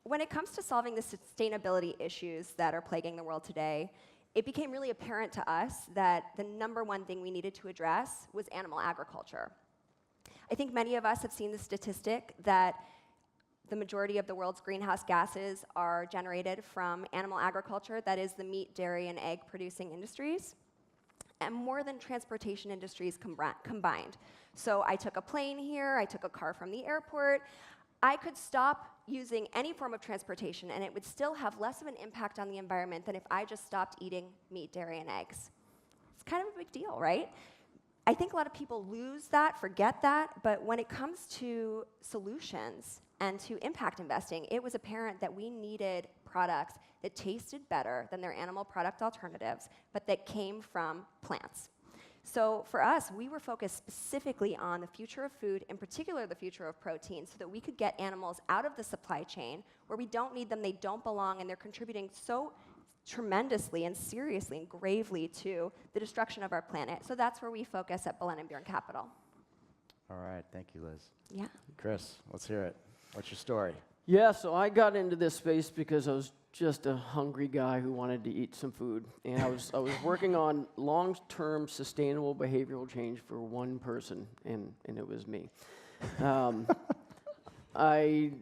when it comes to solving the sustainability issues that are plaguing the world today, it became really apparent to us that the number one thing we needed to address was animal agriculture. I think many of us have seen the statistic that the majority of the world's greenhouse gases are generated from animal agriculture, that is the meat, dairy, and egg producing industries, and more than transportation industries combined. So I took a plane here, I took a car from the airport. I could stop using any form of transportation and it would still have less of an impact on the environment than if I just stopped eating meat, dairy, and eggs. It's kind of a big deal, right? I think a lot of people lose that, forget that, but when it comes to solutions and to impact investing, it was apparent that we needed products that tasted better than their animal product alternatives, but that came from plants. So for us, we were focused specifically on the future of food, in particular the future of protein, so that we could get animals out of the supply chain where we don't need them, they don't belong, and they're contributing so tremendously and seriously and gravely to the destruction of our planet. So that's where we focus at Baleine and Bjorn Capital. All right, thank you, Liz. Yeah. Chris, let's hear it. What's your story? Yeah, so I got into this space because I was just a hungry guy who wanted to eat some food. And I was working on long-term sustainable behavioral change for one person, and it was me. I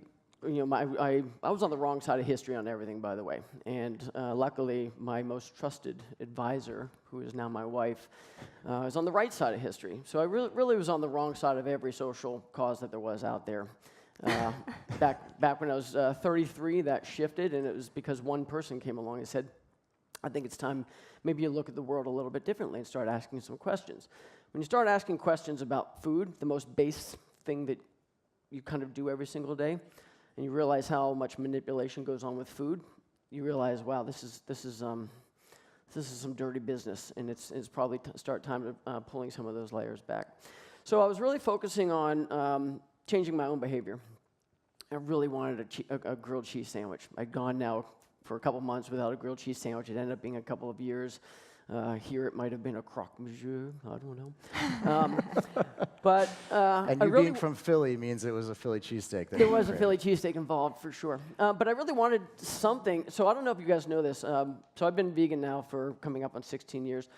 was on the wrong side of history on everything, by the way. And luckily, my most trusted advisor, who is now my wife, is on the right side of history. So I really was on the wrong side of every social cause that there was out there. Back when I was 33, that shifted, and it was because one person came along and said, I think it's time maybe you look at the world a little bit differently and start asking some questions. When you start asking questions about food, the most base thing that you kind of do every single day, and you realize how much manipulation goes on with food, you realize, wow, this is some dirty business, and it's probably time to pulling some of those layers back. So I was really focusing on changing my own behavior. I really wanted a grilled cheese sandwich. I'd gone now for a couple months without a grilled cheese sandwich. It ended up being a couple of years. Here it might have been a croque monsieur. I don't know. And you being from Philly means it was a Philly cheesesteak. There was a Philly cheesesteak involved, for sure. But I really wanted something. So I don't know if you guys know this. So I've been vegan now for coming up on 16 years.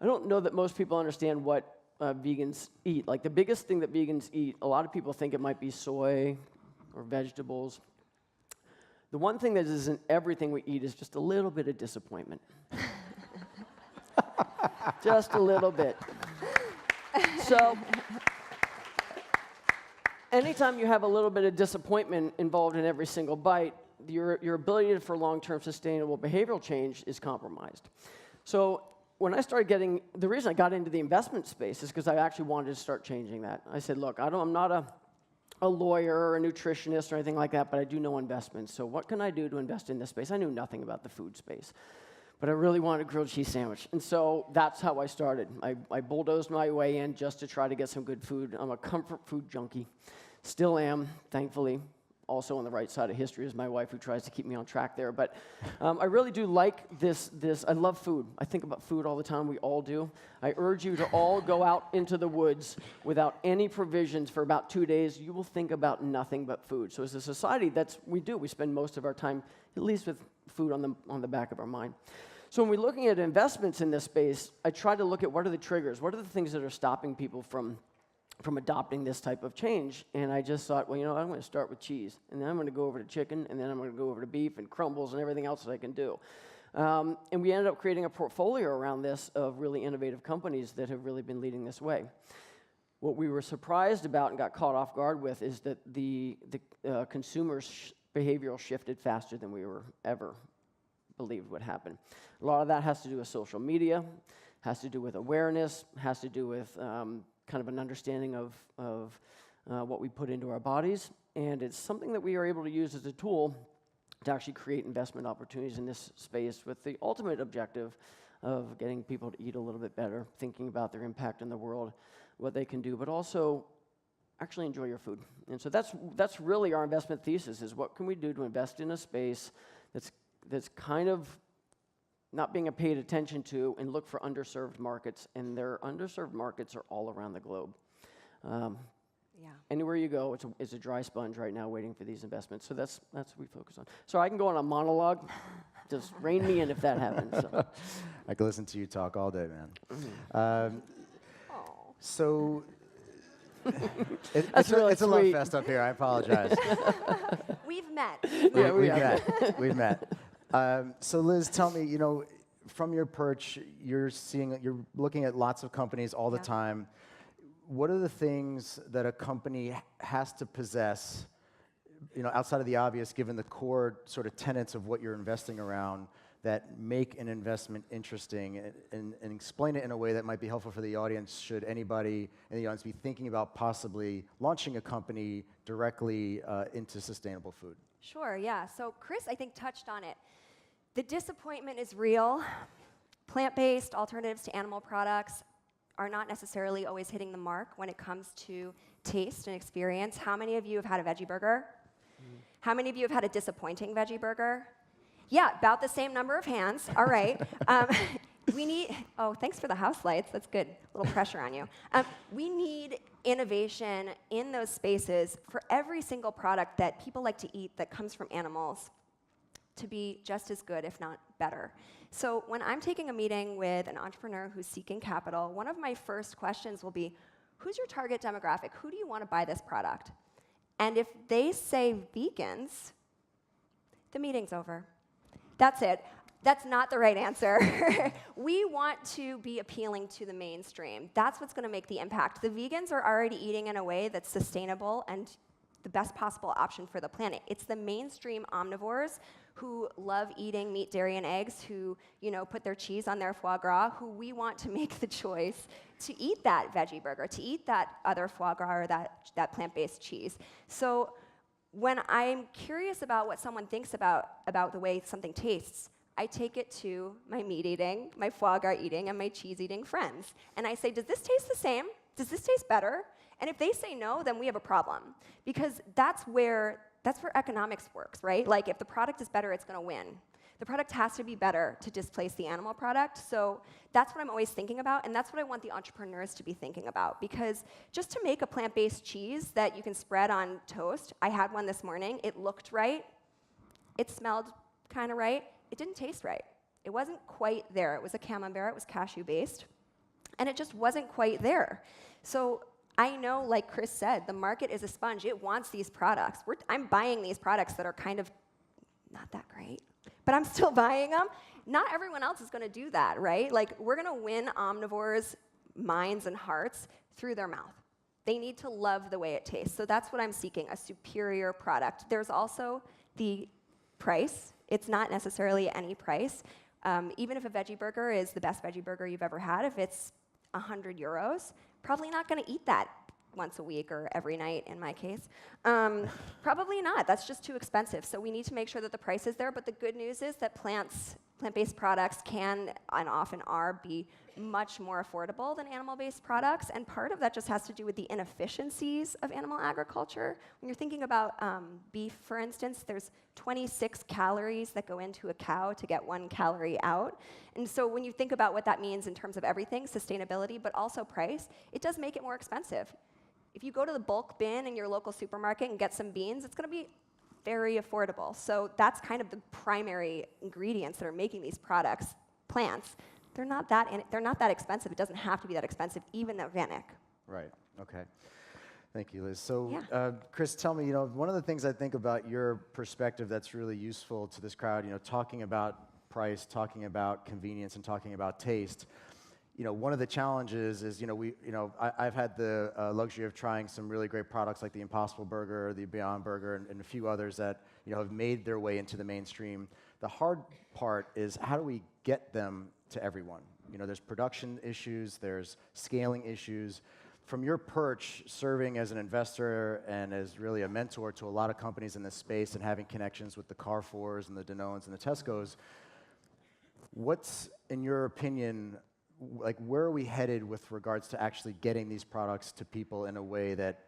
I don't know that most people understand what vegans eat. Like the biggest thing that vegans eat, a lot of people think it might be soy or vegetables. The one thing that is in everything we eat is just a little bit of disappointment. Just a little bit. So anytime you have a little bit of disappointment involved in every single bite, your ability for long-term sustainable behavioral change is compromised. So when I started the reason I got into the investment space is because I actually wanted to start changing that. I said, look, I'm not a lawyer or a nutritionist or anything like that, but I do know investments. So what can I do to invest in this space? I knew nothing about the food space, but I really wanted a grilled cheese sandwich. And so that's how I started. I bulldozed my way in just to try to get some good food. I'm a comfort food junkie. Still am, thankfully. Also on the right side of history is my wife, who tries to keep me on track there. But I really do like this. I love food. I think about food all the time. We all do. I urge you to all go out into the woods without any provisions for about 2 days. You will think about nothing but food. So as a society, we spend most of our time, at least with food on the back of our mind. So when we're looking at investments in this space, I try to look at what are the triggers, what are the things that are stopping people from adopting this type of change. And I just thought, well, I'm going to start with cheese, and then I'm going to go over to chicken, and then I'm going to go over to beef and crumbles and everything else that I can do. And we ended up creating a portfolio around this of really innovative companies that have really been leading this way. What we were surprised about and got caught off guard with is that the consumers' behavioral shifted faster than we were ever believed would happen. A lot of that has to do with social media, has to do with awareness, has to do with kind of an understanding of what we put into our bodies, and it's something that we are able to use as a tool to actually create investment opportunities in this space with the ultimate objective of getting people to eat a little bit better, thinking about their impact in the world, what they can do, but also actually enjoy your food. And so that's really our investment thesis, is what can we do to invest in a space that's kind of not being paid attention to, and look for underserved markets, and their underserved markets are all around the globe. Yeah. Anywhere you go, it's a dry sponge right now waiting for these investments. So that's what we focus on. So I can go on a monologue. Just rein me in if that happens. So. I could listen to you talk all day, man. Oh. So That's really it's a love sweet. fest up here. I apologize. We've met. Yeah, We've met. We've met. So Liz, tell me, from your perch, you're looking at lots of companies all the time. What are the things that a company has to possess, outside of the obvious, given the core sort of tenets of what you're investing around, that make an investment interesting, and explain it in a way that might be helpful for the audience, should anybody in the audience be thinking about possibly launching a company directly into sustainable food? Sure, yeah. So Chris, I think, touched on it. The disappointment is real. Plant-based alternatives to animal products are not necessarily always hitting the mark when it comes to taste and experience. How many of you have had a veggie burger? How many of you have had a disappointing veggie burger? Yeah, about the same number of hands. All right. Thanks for the house lights. That's good. A little pressure on you. We need innovation in those spaces for every single product that people like to eat that comes from animals to be just as good, if not better. So when I'm taking a meeting with an entrepreneur who's seeking capital, one of my first questions will be, who's your target demographic? Who do you want to buy this product? And if they say vegans, the meeting's over. That's it. That's not the right answer. We want to be appealing to the mainstream. That's what's going to make the impact. The vegans are already eating in a way that's sustainable and the best possible option for the planet. It's the mainstream omnivores who love eating meat, dairy, and eggs, who put their cheese on their foie gras, who we want to make the choice to eat that veggie burger, to eat that other foie gras or that plant-based cheese. So when I'm curious about what someone thinks about the way something tastes, I take it to my meat eating, my foie gras eating, and my cheese eating friends. And I say, does this taste the same? Does this taste better? And if they say no, then we have a problem. Because that's where economics works, right? Like, if the product is better, it's going to win. The product has to be better to displace the animal product. So that's what I'm always thinking about, and that's what I want the entrepreneurs to be thinking about. Because just to make a plant-based cheese that you can spread on toast, I had one this morning. It looked right. It smelled kind of right. It didn't taste right. It wasn't quite there. It was a camembert. It was cashew-based. And it just wasn't quite there. So I know, like Chris said, the market is a sponge. It wants these products. I'm buying these products that are kind of not that great, but I'm still buying them. Not everyone else is going to do that, right? Like, we're going to win omnivores' minds and hearts through their mouth. They need to love the way it tastes. So that's what I'm seeking, a superior product. There's also the price. It's not necessarily any price. Even if a veggie burger is the best veggie burger you've ever had, if it's 100 euros, probably not going to eat that once a week or every night in my case. Probably not. That's just too expensive. So we need to make sure that the price is there. But the good news is that plant-based products can and often are be much more affordable than animal-based products. And part of that just has to do with the inefficiencies of animal agriculture. When you're thinking about beef, for instance, there's 26 calories that go into a cow to get 1 calorie out. And so when you think about what that means in terms of everything, sustainability, but also price, it does make it more expensive. If you go to the bulk bin in your local supermarket and get some beans, it's going to be very affordable. So that's kind of the primary ingredients that are making these products, plants. They're not that expensive. It doesn't have to be that expensive, even organic. Right. Okay. Thank you, Liz. So, Yeah. Chris, tell me, one of the things I think about your perspective that's really useful to this crowd, talking about price, talking about convenience, and talking about taste. One of the challenges is, I've had the luxury of trying some really great products like the Impossible Burger, the Beyond Burger, and a few others that, have made their way into the mainstream. The hard part is, how do we get them to everyone? There's production issues, there's scaling issues. From your perch, serving as an investor and as really a mentor to a lot of companies in this space and having connections with the Carrefours and the Danones and the Tescos, what's, in your opinion, like, where are we headed with regards to actually getting these products to people in a way that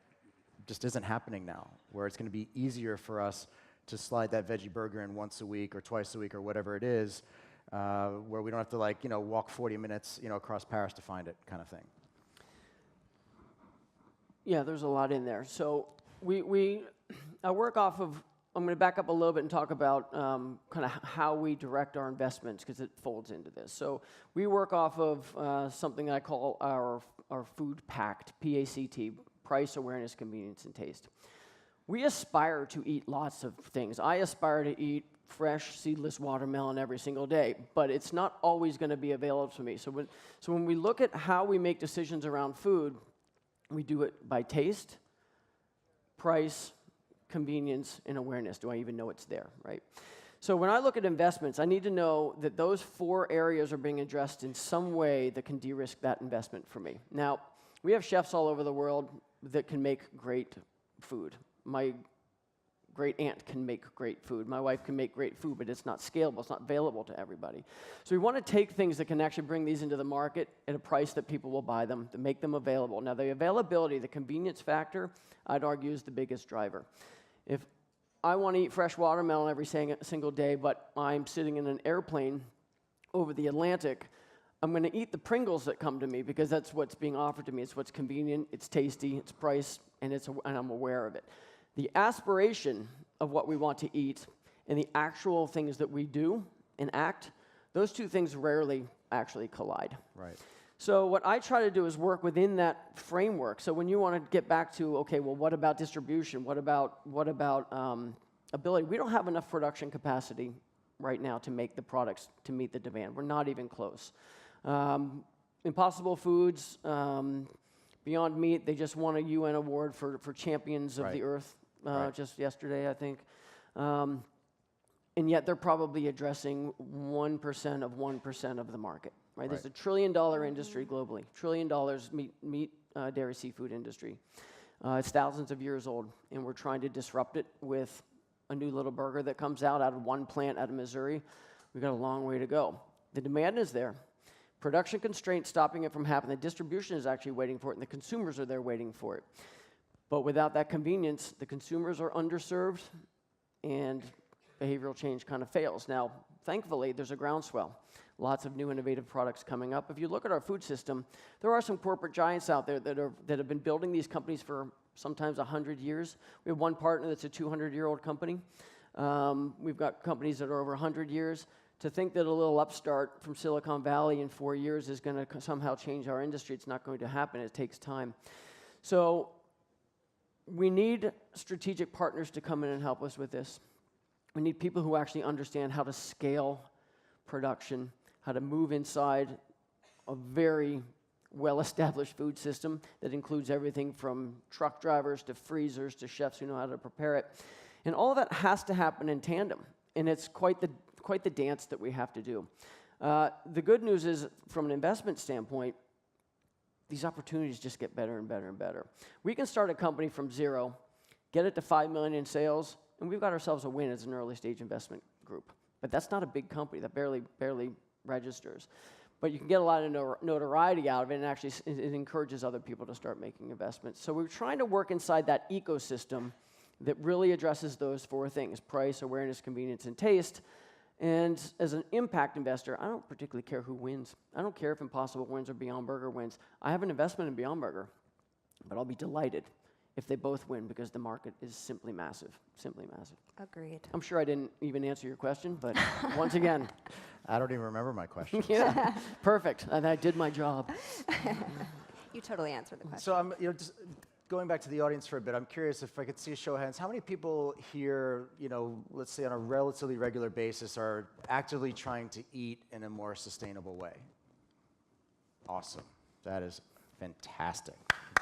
just isn't happening now, where it's going to be easier for us to slide that veggie burger in once a week or twice a week or whatever it is, where we don't have to, walk 40 minutes, across Paris to find it, kind of thing? Yeah, there's a lot in there. So I work off of, I'm going to back up a little bit and talk about kind of how we direct our investments, because it folds into this. So we work off of something I call our food Pact, P-A-C-T, price, awareness, convenience, and taste. We aspire to eat lots of things. I aspire to eat fresh, seedless watermelon every single day, but it's not always going to be available to me. So when we look at how we make decisions around food, we do it by taste, price, convenience, and awareness. Do I even know it's there, right? So when I look at investments, I need to know that those 4 areas are being addressed in some way that can de-risk that investment for me. Now, we have chefs all over the world that can make great food. My great aunt can make great food. My wife can make great food, but it's not scalable. It's not available to everybody. So we want to take things that can actually bring these into the market at a price that people will buy them, to make them available. Now, the availability, the convenience factor, I'd argue is the biggest driver. If I want to eat fresh watermelon every single day, but I'm sitting in an airplane over the Atlantic, I'm going to eat the Pringles that come to me because that's what's being offered to me. It's what's convenient, it's tasty, it's priced, and I'm aware of it. The aspiration of what we want to eat and the actual things that we do and act, those 2 things rarely actually collide. Right. So what I try to do is work within that framework. So when you want to get back to, okay, well, what about distribution? What about ability? We don't have enough production capacity right now to make the products to meet the demand. We're not even close. Impossible Foods, Beyond Meat, they just won a UN award for champions of the earth just yesterday, I think. And yet they're probably addressing 1% of 1% of the market. Right? There's a $1 trillion industry globally, $1 trillion meat, dairy, seafood industry. It's thousands of years old, and we're trying to disrupt it with a new little burger that comes out of one plant out of Missouri. We've got a long way to go. The demand is there. Production constraints stopping it from happening. The distribution is actually waiting for it, and the consumers are there waiting for it. But without that convenience, the consumers are underserved, and behavioral change kind of fails. Now, thankfully, there's a groundswell. Lots of new innovative products coming up. If you look at our food system, there are some corporate giants out there that have been building these companies for sometimes 100 years. We have one partner that's a 200-year-old company. We've got companies that are over 100 years. To think that a little upstart from Silicon Valley in 4 years is going to somehow change our industry, it's not going to happen. It takes time. So we need strategic partners to come in and help us with this. We need people who actually understand how to scale production, how to move inside a very well-established food system that includes everything from truck drivers to freezers to chefs who know how to prepare it. And all of that has to happen in tandem, and it's quite the dance that we have to do. The good news is, from an investment standpoint, these opportunities just get better and better and better. We can start a company from zero, get it to $5 million in sales, and we've got ourselves a win as an early-stage investment group. But that's not a big company. That barely registers. But you can get a lot of notoriety out of it, and actually it encourages other people to start making investments. So we're trying to work inside that ecosystem that really addresses those 4 things: price, awareness, convenience, and taste. And as an impact investor, I don't particularly care who wins. I don't care if Impossible wins or Beyond Burger wins. I have an investment in Beyond Burger, but I'll be delighted if they both win because the market is simply massive, simply massive. Agreed. I'm sure I didn't even answer your question, but once again. I don't even remember my question. Yeah, perfect. And I did my job. You totally answered the question. So I'm, just going back to the audience for a bit, I'm curious if I could see a show of hands. How many people here, let's say on a relatively regular basis, are actively trying to eat in a more sustainable way? Awesome. That is fantastic.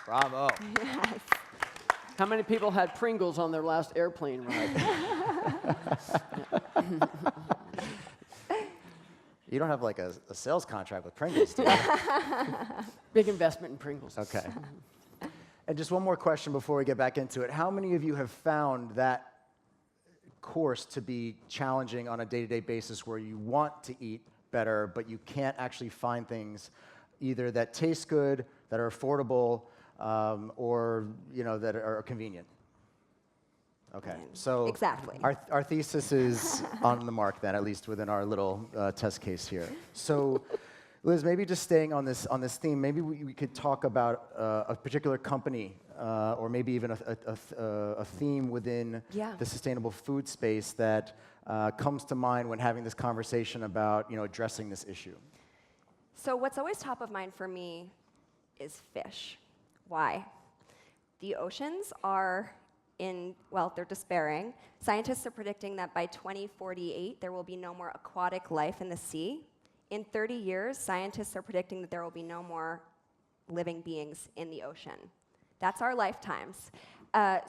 Bravo. Yes. How many people had Pringles on their last airplane ride? You don't have like a sales contract with Pringles, do you? Big investment in Pringles. Okay. And just one more question before we get back into it. How many of you have found that course to be challenging on a day-to-day basis where you want to eat better, but you can't actually find things either that taste good, that are affordable, or that are convenient? Okay, so exactly. Our thesis is on the mark then, at least within our little test case here. So, Liz, maybe just staying on this theme, maybe we could talk about a particular company or maybe even a theme within the sustainable food space that comes to mind when having this conversation about addressing this issue? So what's always top of mind for me is fish. Why? The oceans are they're despairing. Scientists are predicting that by 2048, there will be no more aquatic life in the sea. In 30 years, scientists are predicting that there will be no more living beings in the ocean. That's our lifetimes.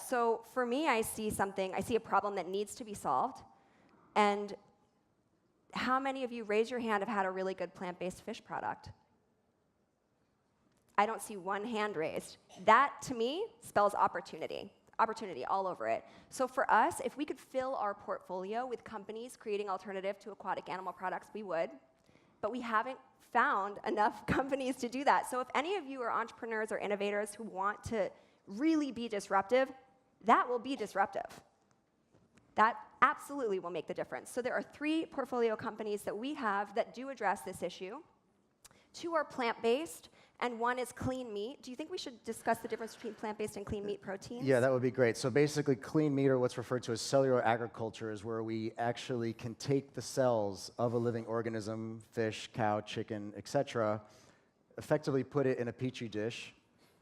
So for me, I see a problem that needs to be solved. And how many of you, raise your hand, have had a really good plant-based fish product? I don't see one hand raised. That, to me, spells opportunity. Opportunity all over it. So for us, if we could fill our portfolio with companies creating alternative to aquatic animal products, we would. But we haven't found enough companies to do that. So if any of you are entrepreneurs or innovators who want to really be disruptive, that will be disruptive. That absolutely will make the difference. So there are 3 portfolio companies that we have that do address this issue. 2 are plant-based, and 1 is clean meat. Do you think we should discuss the difference between plant-based and clean meat proteins? Yeah, that would be great. So basically, clean meat, or what's referred to as cellular agriculture, is where we actually can take the cells of a living organism, fish, cow, chicken, etc., effectively put it in a petri dish,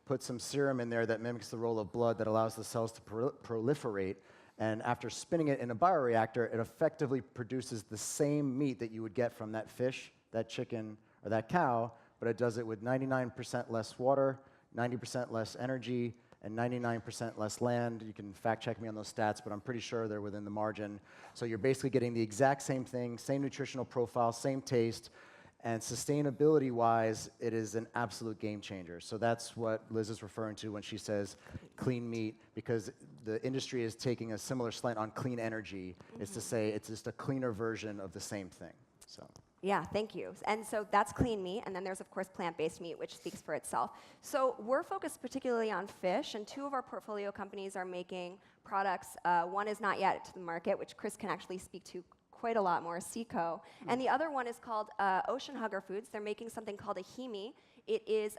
put some serum in there that mimics the role of blood that allows the cells to proliferate, and after spinning it in a bioreactor, it effectively produces the same meat that you would get from that fish, that chicken, or that cow, but it does it with 99% less water, 90% less energy, and 99% less land. You can fact check me on those stats, but I'm pretty sure they're within the margin. So you're basically getting the exact same thing, same nutritional profile, same taste, and sustainability-wise, it is an absolute game changer. So that's what Liz is referring to when she says clean meat, because the industry is taking a similar slant on clean energy, is to say it's just a cleaner version of the same thing. So. Yeah, thank you. And so that's clean meat, and then there's, of course, plant-based meat, which speaks for itself. So we're focused particularly on fish, and 2 of our portfolio companies are making products. 1 is not yet to the market, which Chris can actually speak to quite a lot more, Seco. And the other one is called Ocean Hugger Foods. They're making something called a himi. It is,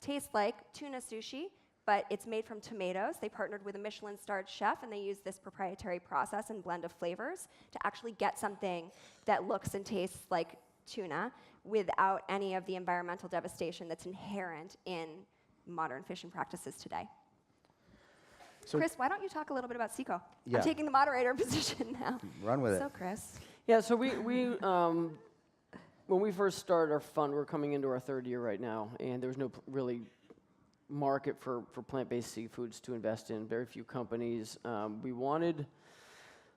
tastes like tuna sushi, but it's made from tomatoes. They partnered with a Michelin-starred chef, and they use this proprietary process and blend of flavors to actually get something that looks and tastes like tuna without any of the environmental devastation that's inherent in modern fishing practices today. So Chris, why don't you talk a little bit about Seco? Yeah. I'm taking the moderator position now. Run with it. So Chris. Yeah, so we when we first started our fund, we're coming into our 3rd year right now, and there was no really market for plant-based seafoods to invest in, very few companies. We wanted,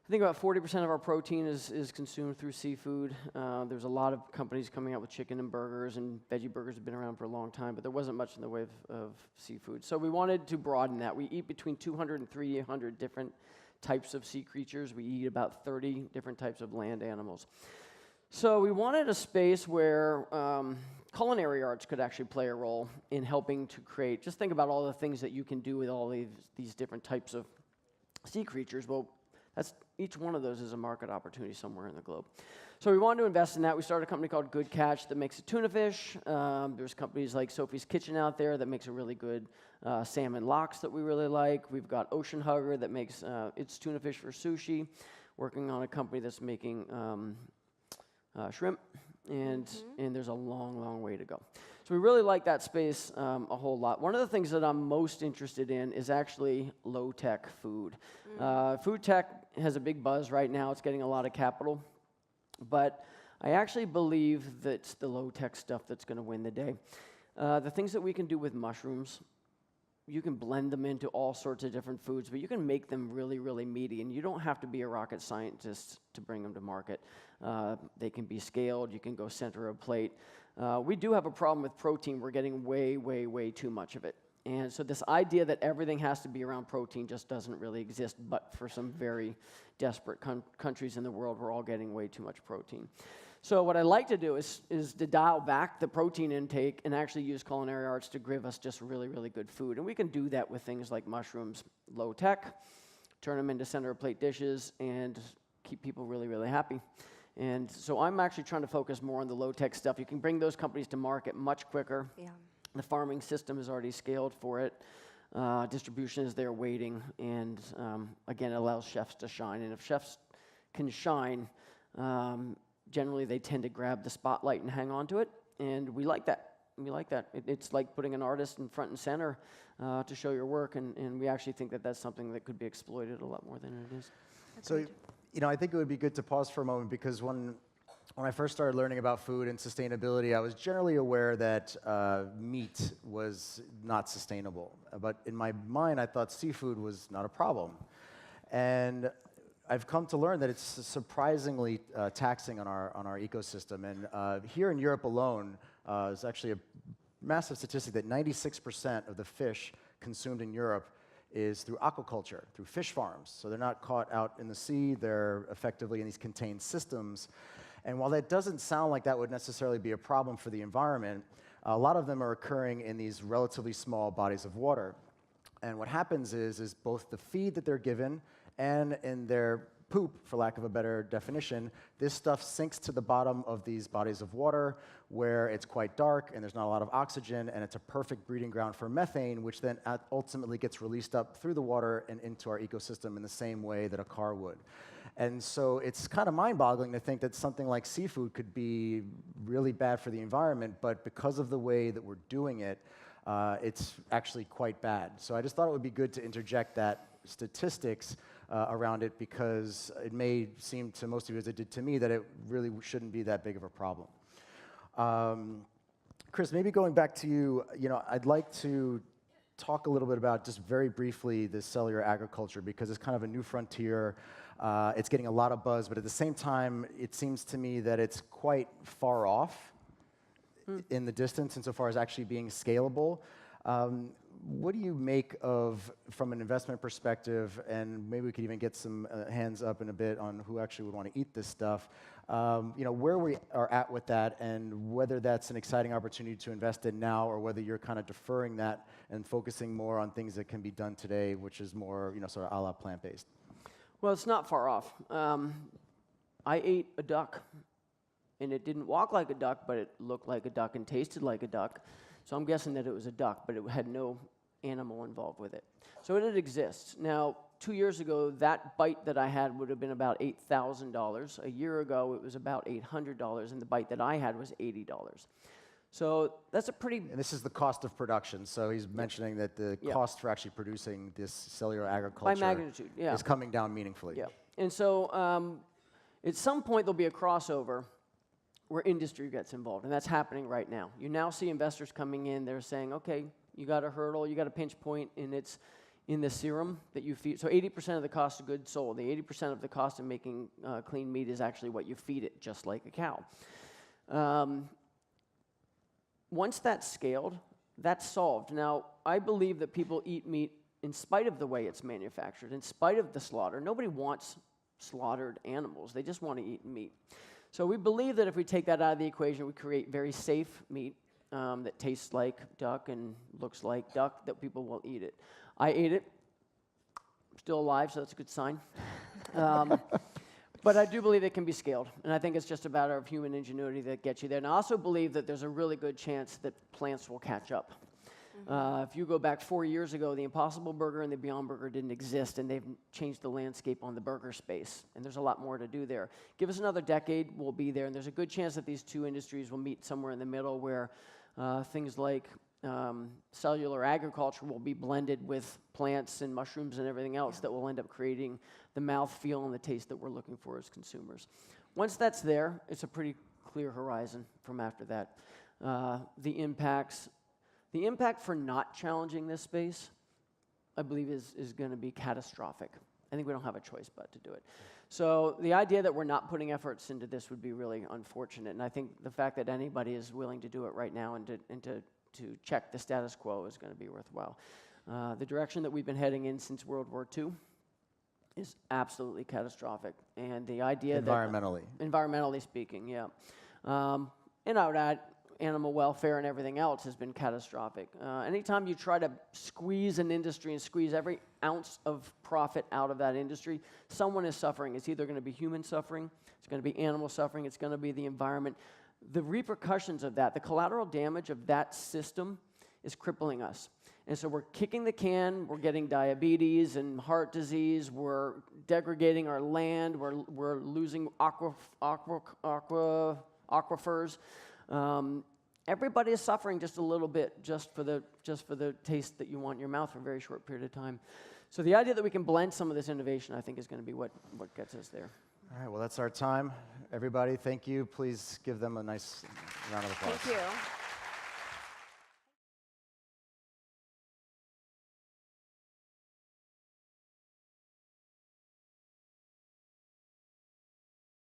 I think about 40% of our protein is consumed through seafood. There's a lot of companies coming out with chicken and burgers, and veggie burgers have been around for a long time, but there wasn't much in the way of seafood. So we wanted to broaden that. We eat between 200 and 300 different types of sea creatures. We eat about 30 different types of land animals. So we wanted a space where culinary arts could actually play a role in helping to create, just think about all the things that you can do with all these different types of sea creatures. Well, each one of those is a market opportunity somewhere in the globe. So we wanted to invest in that. We started a company called Good Catch that makes a tuna fish. There's companies like Sophie's Kitchen out there that makes a really good salmon lox that we really like. We've got Ocean Hugger that makes its tuna fish for sushi. Working on a company that's making shrimp, and there's a long, long way to go. So we really like that space a whole lot. One of the things that I'm most interested in is actually low-tech food. Food tech has a big buzz right now. It's getting a lot of capital, but I actually believe that it's the low-tech stuff that's going to win the day. The things that we can do with mushrooms, you can blend them into all sorts of different foods, but you can make them really, really meaty, and you don't have to be a rocket scientist to bring them to market. They can be scaled. You can go center of plate. We do have a problem with protein. We're getting way, way, way too much of it. And so this idea that everything has to be around protein just doesn't really exist, but for some very desperate countries in the world, we're all getting way too much protein. So what I like to do is to dial back the protein intake and actually use culinary arts to give us just really, really good food. And we can do that with things like mushrooms, low tech, turn them into center of plate dishes, and keep people really, really happy. And so I'm actually trying to focus more on the low tech stuff. You can bring those companies to market much quicker. Yeah. The farming system is already scaled for it. Distribution is there waiting, and again, it allows chefs to shine. And if chefs can shine, generally they tend to grab the spotlight and hang on to it, and we like that. We like that. It's like putting an artist in front and center to show your work, and we actually think that that's something that could be exploited a lot more than it is. So, I think it would be good to pause for a moment, because when I first started learning about food and sustainability, I was generally aware that meat was not sustainable. But in my mind, I thought seafood was not a problem. And I've come to learn that it's surprisingly taxing on our ecosystem. And here in Europe alone, there's actually a massive statistic that 96% of the fish consumed in Europe is through aquaculture, through fish farms. So they're not caught out in the sea, they're effectively in these contained systems. And while that doesn't sound like that would necessarily be a problem for the environment, a lot of them are occurring in these relatively small bodies of water. And what happens is both the feed that they're given and in their poop, for lack of a better definition, this stuff sinks to the bottom of these bodies of water where it's quite dark and there's not a lot of oxygen, and it's a perfect breeding ground for methane, which then ultimately gets released up through the water and into our ecosystem in the same way that a car would. And so it's kind of mind-boggling to think that something like seafood could be really bad for the environment, but because of the way that we're doing it, it's actually quite bad. So I just thought it would be good to interject that statistics around it, because it may seem to most of you, as it did to me, that it really shouldn't be that big of a problem. Chris, maybe going back to you, I'd like to talk a little bit about, just very briefly, this cellular agriculture, because it's kind of a new frontier. It's getting a lot of buzz, but at the same time, it seems to me that it's quite far off in the distance insofar as actually being scalable. What do you make of, from an investment perspective, and maybe we could even get some hands up in a bit on who actually would want to eat this stuff, where we are at with that, and whether that's an exciting opportunity to invest in now, or whether you're kind of deferring that and focusing more on things that can be done today, which is more, sort of a la plant-based? Well, it's not far off. I ate a duck, and it didn't walk like a duck, but it looked like a duck and tasted like a duck. So I'm guessing that it was a duck, but it had no animal involved with it. So it exists. Now, 2 years ago, that bite that I had would have been about $8,000. A year ago, it was about $800, and the bite that I had was $80. So that's a pretty... And this is the cost of production. So he's mentioning that the cost for actually producing this cellular agriculture by magnitude, is coming down meaningfully. Yeah. And so at some point, there'll be a crossover where industry gets involved, and that's happening right now. You now see investors coming in, they're saying, okay, you got a hurdle, you got a pinch point, and it's in the serum that you feed. So 80% of the cost of goods sold, the 80% of the cost of making clean meat is actually what you feed it, just like a cow. Once that's scaled, that's solved. Now, I believe that people eat meat in spite of the way it's manufactured, in spite of the slaughter. Nobody wants slaughtered animals. They just want to eat meat. So we believe that if we take that out of the equation, we create very safe meat that tastes like duck and looks like duck, that people will eat it. I ate it. I'm still alive, so that's a good sign. But I do believe it can be scaled, and I think it's just a matter of human ingenuity that gets you there. And I also believe that there's a really good chance that plants will catch up. If you go back 4 years ago, the Impossible Burger and the Beyond Burger didn't exist, and they've changed the landscape on the burger space, and there's a lot more to do there. Give us another decade, we'll be there, and there's a good chance that these two industries will meet somewhere in the middle, where things like cellular agriculture will be blended with plants and mushrooms and everything else that will end up creating the mouthfeel and the taste that we're looking for as consumers. Once that's there, it's a pretty clear horizon from after that. The impact for not challenging this space, I believe, is going to be catastrophic. I think we don't have a choice but to do it. So the idea that we're not putting efforts into this would be really unfortunate, and I think the fact that anybody is willing to do it right now and to check the status quo is going to be worthwhile. The direction that we've been heading in since World War II is absolutely catastrophic, and the idea environmentally. Environmentally speaking, yeah. And I would add, animal welfare and everything else has been catastrophic. Anytime you try to squeeze an industry and squeeze every ounce of profit out of that industry, someone is suffering. It's either going to be human suffering, it's going to be animal suffering, it's going to be the environment. The repercussions of that, the collateral damage of that system is crippling us. And so we're kicking the can, we're getting diabetes and heart disease, we're degrading our land, we're losing aquifers. Everybody is suffering just a little bit just for the taste that you want in your mouth for a very short period of time. So the idea that we can blend some of this innovation, I think, is going to be what gets us there. All right, well, that's our time. Everybody, thank you. Please give them a nice round of applause. Thank you.